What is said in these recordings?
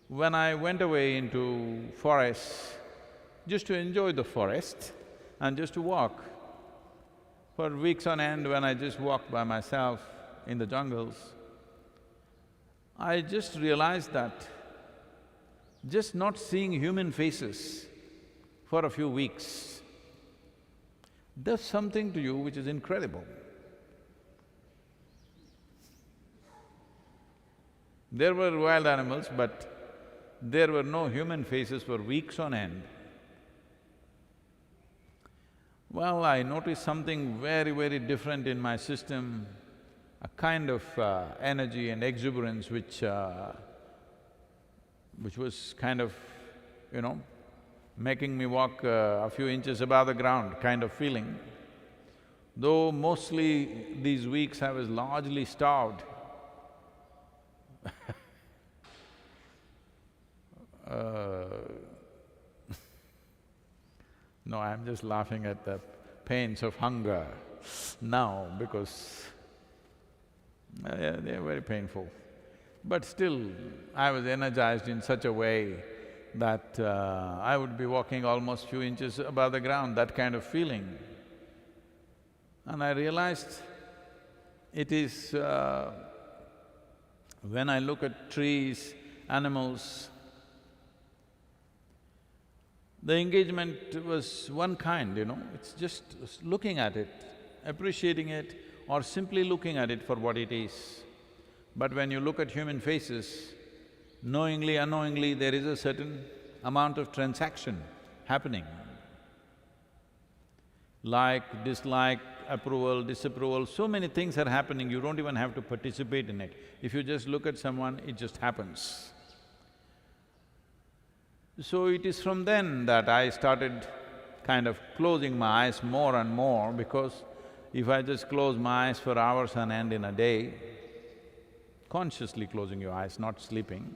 When I went away into forests, just to enjoy the forest and just to walk, for weeks on end when I just walked by myself in the jungles, I just realized that just not seeing human faces for a few weeks does something to you which is incredible. There were wild animals, but there were no human faces for weeks on end. Well, I noticed something very, very different in my system, a kind of energy and exuberance which was kind of, making me walk a few inches above the ground kind of feeling. Though mostly these weeks I was largely starved. No, I'm just laughing at the pains of hunger now because they're very painful. But still, I was energized in such a way that I would be walking almost few inches above the ground, that kind of feeling. And I realized it is… when I look at trees, animals, the engagement was one kind, it's just looking at it, appreciating it, or simply looking at it for what it is. But when you look at human faces, knowingly, unknowingly, there is a certain amount of transaction happening. Like, dislike, approval, disapproval, so many things are happening, you don't even have to participate in it. If you just look at someone, it just happens. So it is from then that I started kind of closing my eyes more and more, because if I just close my eyes for hours on end in a day, consciously closing your eyes, not sleeping,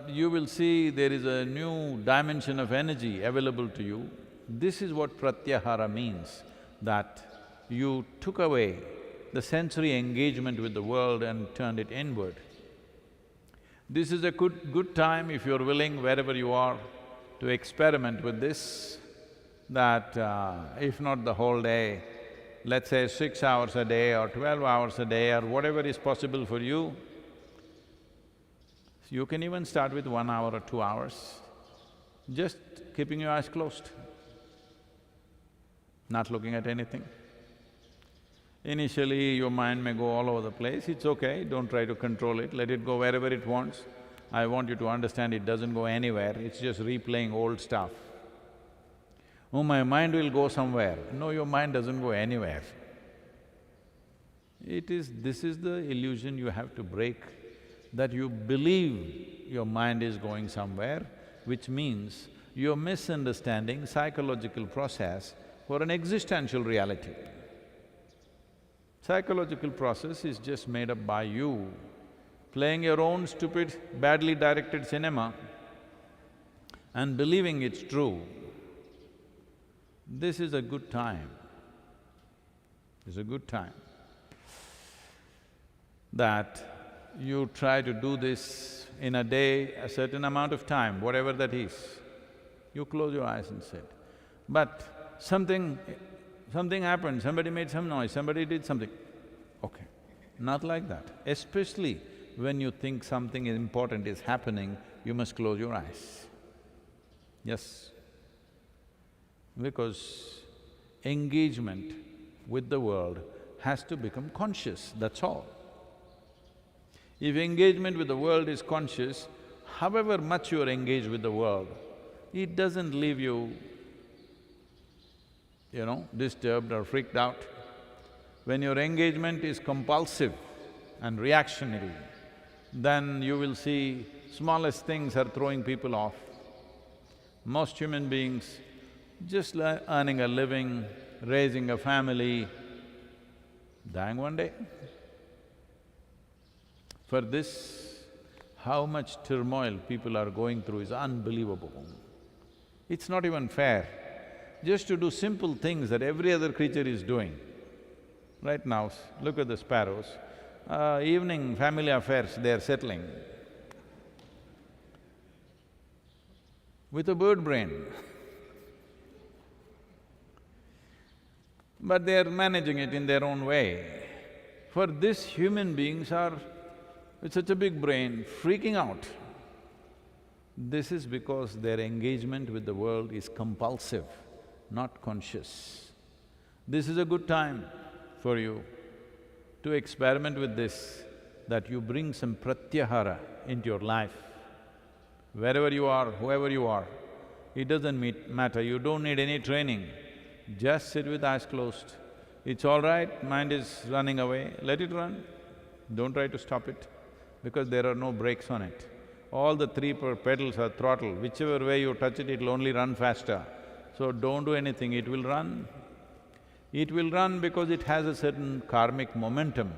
you will see there is a new dimension of energy available to you. This is what pratyahara means, that you took away the sensory engagement with the world and turned it inward. This is a good time, if you're willing, wherever you are, to experiment with this, that if not the whole day, let's say 6 hours a day or 12 hours a day or whatever is possible for you, you can even start with 1 hour or 2 hours, just keeping your eyes closed, not looking at anything. Initially, your mind may go all over the place, it's okay, don't try to control it, let it go wherever it wants. I want you to understand it doesn't go anywhere, it's just replaying old stuff. Oh, my mind will go somewhere. No, your mind doesn't go anywhere. This is the illusion you have to break, that you believe your mind is going somewhere, which means you're misunderstanding psychological process for an existential reality. Psychological process is just made up by you, playing your own stupid, badly directed cinema and believing it's true. This is a good time. It's a good time that you try to do this in a day, a certain amount of time, whatever that is. You close your eyes and sit. But something happened, somebody made some noise, somebody did something. Okay, not like that. Especially when you think something important is happening, you must close your eyes. Yes. Because engagement with the world has to become conscious, that's all. If engagement with the world is conscious, however much you are engaged with the world, it doesn't leave you, disturbed or freaked out. When your engagement is compulsive and reactionary, then you will see smallest things are throwing people off. Most human beings just earning a living, raising a family, dying one day. For this, how much turmoil people are going through is unbelievable. It's not even fair. Just to do simple things that every other creature is doing. Right now, look at the sparrows. evening family affairs they're settling with a bird brain. But they're managing it in their own way. For this, human beings are with such a big brain, freaking out. This is because their engagement with the world is compulsive, not conscious. This is a good time for you to experiment with this, that you bring some pratyahara into your life. Wherever you are, whoever you are, it doesn't matter, you don't need any training. Just sit with eyes closed. It's all right, mind is running away, let it run. Don't try to stop it, because there are no brakes on it. All the three pedals are throttle, whichever way you touch it, it'll only run faster. So don't do anything, it will run. It will run because it has a certain karmic momentum.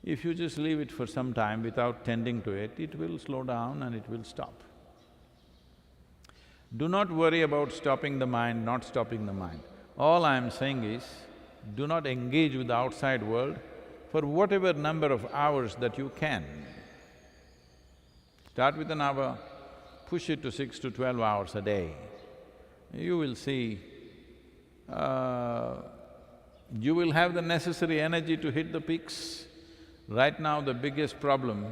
If you just leave it for some time without tending to it, it will slow down and it will stop. Do not worry about stopping the mind, not stopping the mind. All I am saying is, do not engage with the outside world for whatever number of hours that you can. Start with an hour, push it to 6 to 12 hours a day. You will see, you will have the necessary energy to hit the peaks. Right now, the biggest problem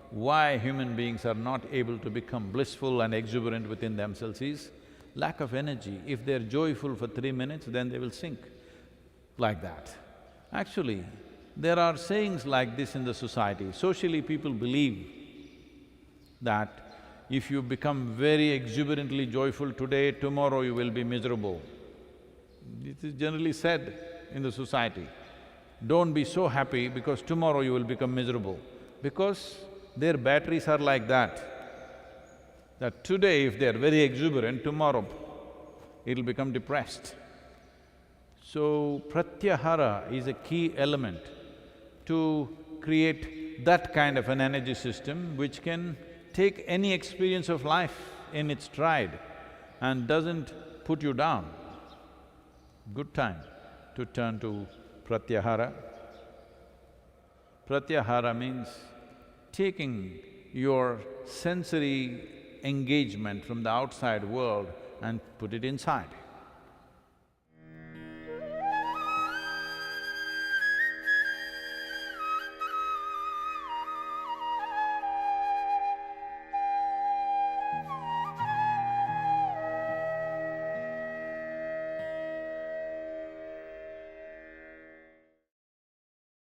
why human beings are not able to become blissful and exuberant within themselves is lack of energy. If they're joyful for 3 minutes, then they will sink like that. Actually, there are sayings like this in the society. Socially, people believe that if you become very exuberantly joyful today, tomorrow you will be miserable. It is generally said in the society. Don't be so happy because tomorrow you will become miserable. Because their batteries are like that today if they are very exuberant, tomorrow it'll become depressed. So, pratyahara is a key element to create that kind of an energy system which can take any experience of life in its stride and doesn't put you down. Good time to turn to pratyahara. Pratyahara means taking your sensory engagement from the outside world and put it inside.